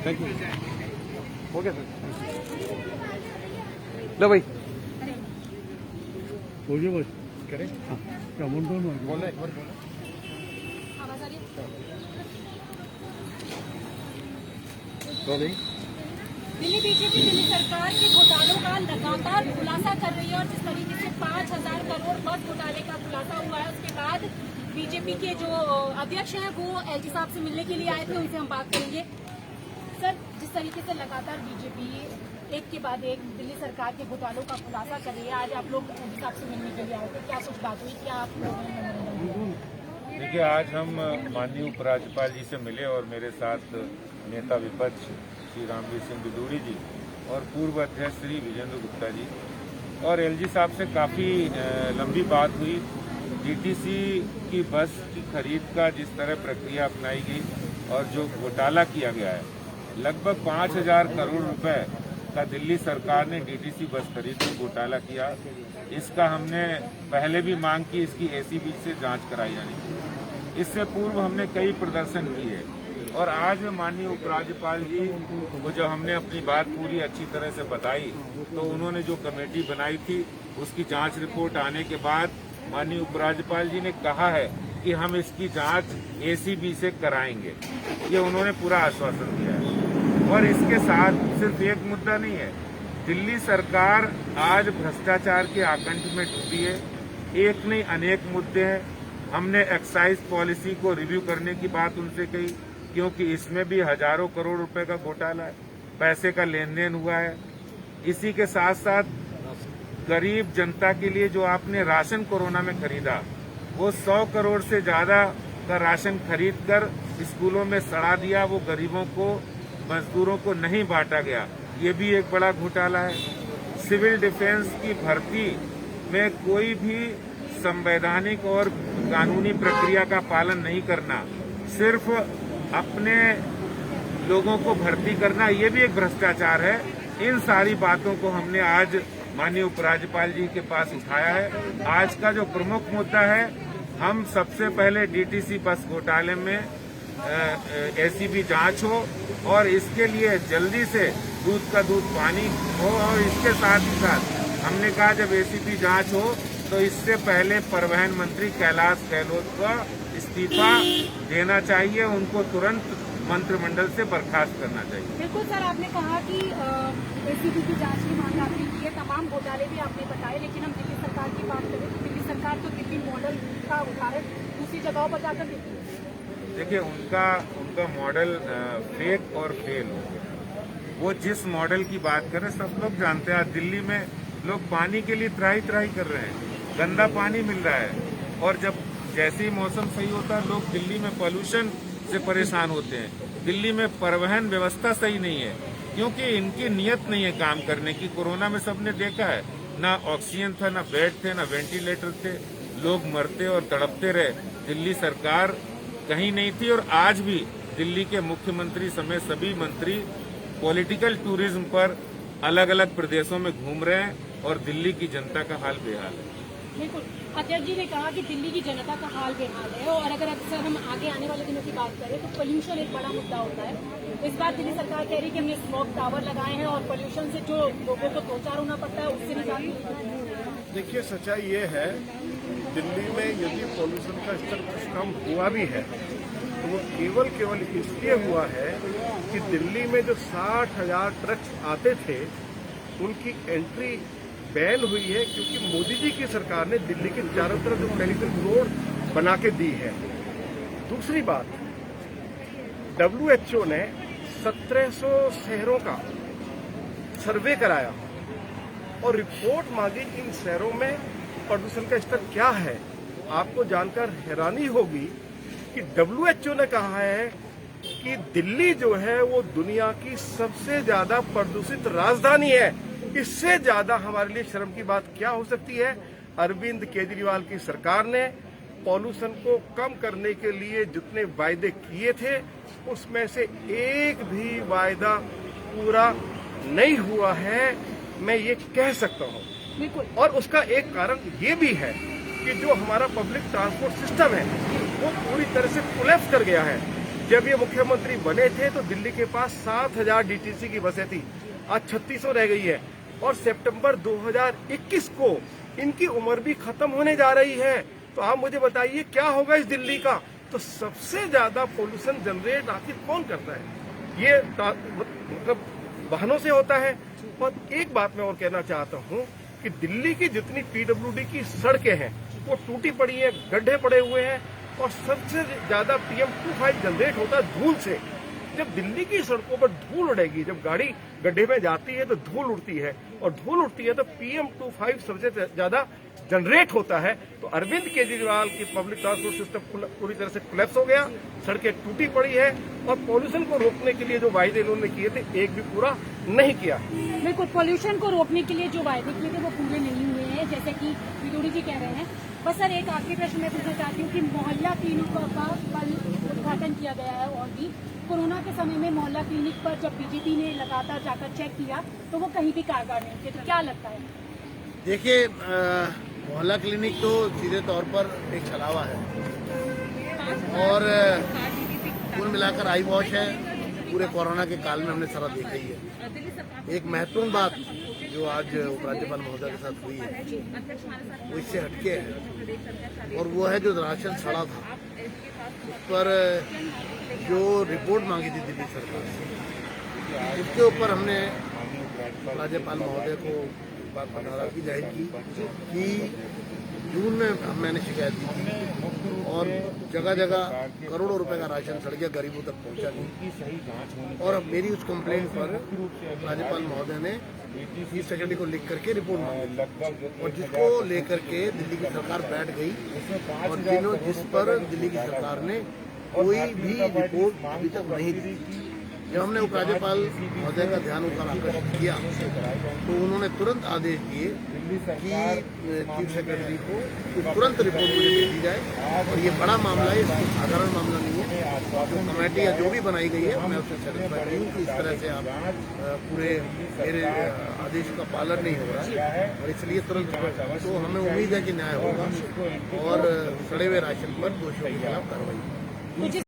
Thank you. Okay sir, लो भाई बोलिए बस करें। हाँ क्या बोल रहा हूँ बोलना एक बार बोलना। दिल्ली बीजेपी दिल्ली सरकार के घोटालों का लगातार खुलासा कर रही है और जिस तरीके से 5,000 करोड़ बस घोटाले का खुलासा हुआ है उसके बाद बीजेपी के जो अध्यक्ष हैं वो एलजी साहब से मिलने के लिए आए थे, उनसे हम बात करेंगे। सर, जिस तरीके से लगातार बीजेपी एक के बाद एक दिल्ली सरकार के घोटालों का खुलासा कर रही है, आज आप लोग एलजी साहब से मिलने के लिए आए थे, क्या कुछ बात हुई, क्या आप लोगों ने मेमोरेंडम? देखिए, आज हम माननीय उपराज्यपाल जी से मिले और मेरे साथ नेता विपक्ष श्री रामवीर सिंह बिदूड़ी जी और पूर्व अध्यक्ष श्री विजेंद्र गुप्ता जी और एलजी साहब से काफ़ी लंबी बात हुई। डीटीसी की बस की खरीद का जिस तरह प्रक्रिया अपनाई गई और जो घोटाला किया गया है, लगभग 5,000 करोड़ रुपए का दिल्ली सरकार ने डीटीसी बस खरीद में घोटाला किया। इसका हमने पहले भी मांग की, इसकी एसीबी से जांच कराई जानी चाहिए। इससे पूर्व हमने कई प्रदर्शन किए और आज माननीय उपराज्यपाल जी को जब हमने अपनी बात पूरी अच्छी तरह से बताई तो उन्होंने जो कमेटी बनाई थी उसकी जांच रिपोर्ट आने के बाद माननीय उपराज्यपाल जी ने कहा है कि हम इसकी जांच एसीबी से कराएंगे। ये उन्होंने पूरा आश्वासन दिया है। और इसके साथ सिर्फ एक मुद्दा नहीं है, दिल्ली सरकार आज भ्रष्टाचार के आकंठ में डूबी है। एक नहीं अनेक मुद्दे हैं। हमने एक्साइज पॉलिसी को रिव्यू करने की बात उनसे कही, क्योंकि इसमें भी हजारों करोड़ रुपए का घोटाला है, पैसे का लेन देन हुआ है। इसी के साथ साथ गरीब जनता के लिए जो आपने राशन कोरोना में खरीदा, वो 100 करोड़ से ज्यादा का राशन खरीद कर स्कूलों में सड़ा दिया, वो गरीबों को, मजदूरों को नहीं बांटा गया, ये भी एक बड़ा घोटाला है। सिविल डिफेंस की भर्ती में कोई भी संवैधानिक और कानूनी प्रक्रिया का पालन नहीं करना, सिर्फ अपने लोगों को भर्ती करना, ये भी एक भ्रष्टाचार है। इन सारी बातों को हमने आज माननीय उपराज्यपाल जी के पास उठाया है। आज का जो प्रमुख मुद्दा है, हम सबसे पहले डीटीसी बस घोटाले में एसीबी जांच हो और इसके लिए जल्दी से दूध का दूध पानी हो। और इसके साथ ही साथ हमने कहा जब एसीबी जांच हो तो इससे पहले परिवहन मंत्री कैलाश गहलोत को इस्तीफा देना चाहिए, उनको तुरंत मंत्रिमंडल से बर्खास्त करना चाहिए। बिल्कुल सर, आपने कहा कि एसीबी की जांच की मांग आपने की है, तमाम घोटाले भी आपने बताए, लेकिन हम दिल्ली सरकार की बात करें तो दिल्ली सरकार तो दिल्ली मॉडल का उदाहरण दूसरी जगहों पर जाकर देती है। देखिए, उनका मॉडल फेक और फेल हो गया। वो जिस मॉडल की बात करें सब लोग जानते हैं। दिल्ली में लोग पानी के लिए त्राही कर रहे हैं, गंदा पानी मिल रहा है, और जब जैसे ही मौसम सही होता है लोग दिल्ली में पोल्यूशन से परेशान होते हैं। दिल्ली में परिवहन व्यवस्था सही नहीं है क्योंकि इनकी नियत नहीं है काम करने की। कोरोना में सबने देखा है, ना ऑक्सीजन था, ना बेड थे, ना वेंटिलेटर थे, लोग मरते और तड़पते रहे। दिल्ली सरकार कहीं नहीं थी। और आज भी दिल्ली के मुख्यमंत्री समेत सभी मंत्री पॉलिटिकल टूरिज्म पर अलग अलग प्रदेशों में घूम रहे हैं और दिल्ली की जनता का हाल बेहाल है। बिल्कुल, अध्यक्ष जी ने कहा कि दिल्ली की जनता का हाल बेहाल है। और अगर अक्सर हम आगे आने वाले दिनों की बात करें तो पोल्यूशन एक बड़ा मुद्दा होता है। इस बार दिल्ली सरकार कह रही है कि हमने स्मोक टावर लगाए हैं और पोल्यूशन से जो लोगों को दो चार होना पड़ता है उससे निजात मिलता है। देखिए, सच्चाई ये है, दिल्ली में यदि पॉल्यूशन का स्तर कुछ कम हुआ भी है तो वो केवल इसलिए हुआ है कि दिल्ली में जो 60,000 ट्रक्स आते थे उनकी एंट्री बैन हुई है, क्योंकि मोदी जी की सरकार ने दिल्ली के चारों तरफ जो पेरिफेरल रोड बना के दी है। दूसरी बात, WHO ने 1700 शहरों का सर्वे कराया और रिपोर्ट मांगी इन शहरों में प्रदूषण का स्तर क्या है। आपको जानकर हैरानी होगी कि WHO ने कहा है कि दिल्ली जो है वो दुनिया की सबसे ज्यादा प्रदूषित राजधानी है। इससे ज्यादा हमारे लिए शर्म की बात क्या हो सकती है। अरविंद केजरीवाल की सरकार ने पॉल्यूशन को कम करने के लिए जितने वायदे किए थे उसमें से एक भी वायदा पूरा नहीं हुआ है, मैं ये कह सकता हूँ। और उसका एक कारण ये भी है कि जो हमारा पब्लिक ट्रांसपोर्ट सिस्टम है वो पूरी तरह से कोलैप्स कर गया है। जब ये मुख्यमंत्री बने थे तो दिल्ली के पास 7,000 डीटीसी की बसें थी, आज 3600 रह गई है। और सितंबर 2021 को इनकी उम्र भी खत्म होने जा रही है। तो आप मुझे बताइए क्या होगा इस दिल्ली का। तो सबसे ज्यादा पोल्यूशन जनरेट आखिर कौन करता है? ये मतलब वाहनों से होता है। और एक बात मैं और कहना चाहता हूँ कि दिल्ली की जितनी पीडब्ल्यूडी की सड़कें हैं वो टूटी पड़ी हैं, गड्ढे पड़े हुए हैं। और सबसे ज्यादा PM2.5 जनरेट होता है धूल से। जब दिल्ली की सड़कों पर धूल उड़ेगी, जब गाड़ी गड्ढे में जाती है तो धूल उड़ती है, और धूल उड़ती है तो PM2.5 सबसे ज्यादा जनरेट होता है। तो अरविंद केजरीवाल की पब्लिक ट्रांसपोर्ट सिस्टम पूरी तरह से कोलैप्स हो गया, सड़कें टूटी पड़ी है, और पॉल्यूशन को रोकने के लिए जो वायदे इन्होंने किए थे एक भी पूरा नहीं किया। बिल्कुल, पॉल्यूशन को रोकने के लिए जो वायदे किए थे वो पूरे नहीं हुए हैं, जैसे कि विदुड़ी जी कह रहे हैं। बस सर, एक आखिरी प्रश्न मैं पूछना चाहती हूँ कि मोहल्ला क्लिनिक का कल उद्घाटन किया गया है, और भी कोरोना के समय में मोहल्ला क्लिनिक पर जब बीजेपी ने लगातार जाकर चेक किया तो वो कहीं भी कारगर नहीं थे, तो क्या लगता है? देखिए, मोहल्ला क्लिनिक तो सीधे तौर पर एक छलावा है, और कुल मिलाकर आई वॉश है। पूरे कोरोना के काल में हमने सारा देखा ही है। एक महत्वपूर्ण बात जो आज उपराज्यपाल महोदय के साथ हुई है वो इससे हटके है, और वो है जो राशन सड़ा था उस पर जो रिपोर्ट मांगी थी दिल्ली सरकार से, उसके ऊपर हमने राज्यपाल महोदय को बात बताना जाहिर की कि जून में मैंने शिकायत दी थी, और जगह जगह करोड़ों रुपए का राशन सड़ गया, गरीबों तक पहुंचा नहीं। और अब मेरी उस कंप्लेंट पर राज्यपाल महोदय ने चीफ सेक्रेटरी को लिख करके रिपोर्ट मांगी, और जिसको लेकर के दिल्ली की सरकार बैठ गई, और जिस पर दिल्ली की सरकार ने कोई भी रिपोर्ट अभी तक नहीं दी। जब हमने उपराज्यपाल महोदय का ध्यान ऊपर आकर्षित किया तो उन्होंने तुरंत आदेश दिए कि चीफ सेक्रेटरी को तुरंत रिपोर्ट मुझे दे दी जाए, और ये बड़ा मामला है, इसको साधारण मामला नहीं है। जो कमेटी या जो भी बनाई गई है मैं उससे सेटिस्फाइड हूँ कि इस तरह से आप पूरे मेरे आदेश का पालन नहीं हो रहा है, और इसलिए तुरंत तो हमें उम्मीद है कि न्याय होगा और सड़े हुए राशन पर दोषियों के खिलाफ कार्रवाई होगी।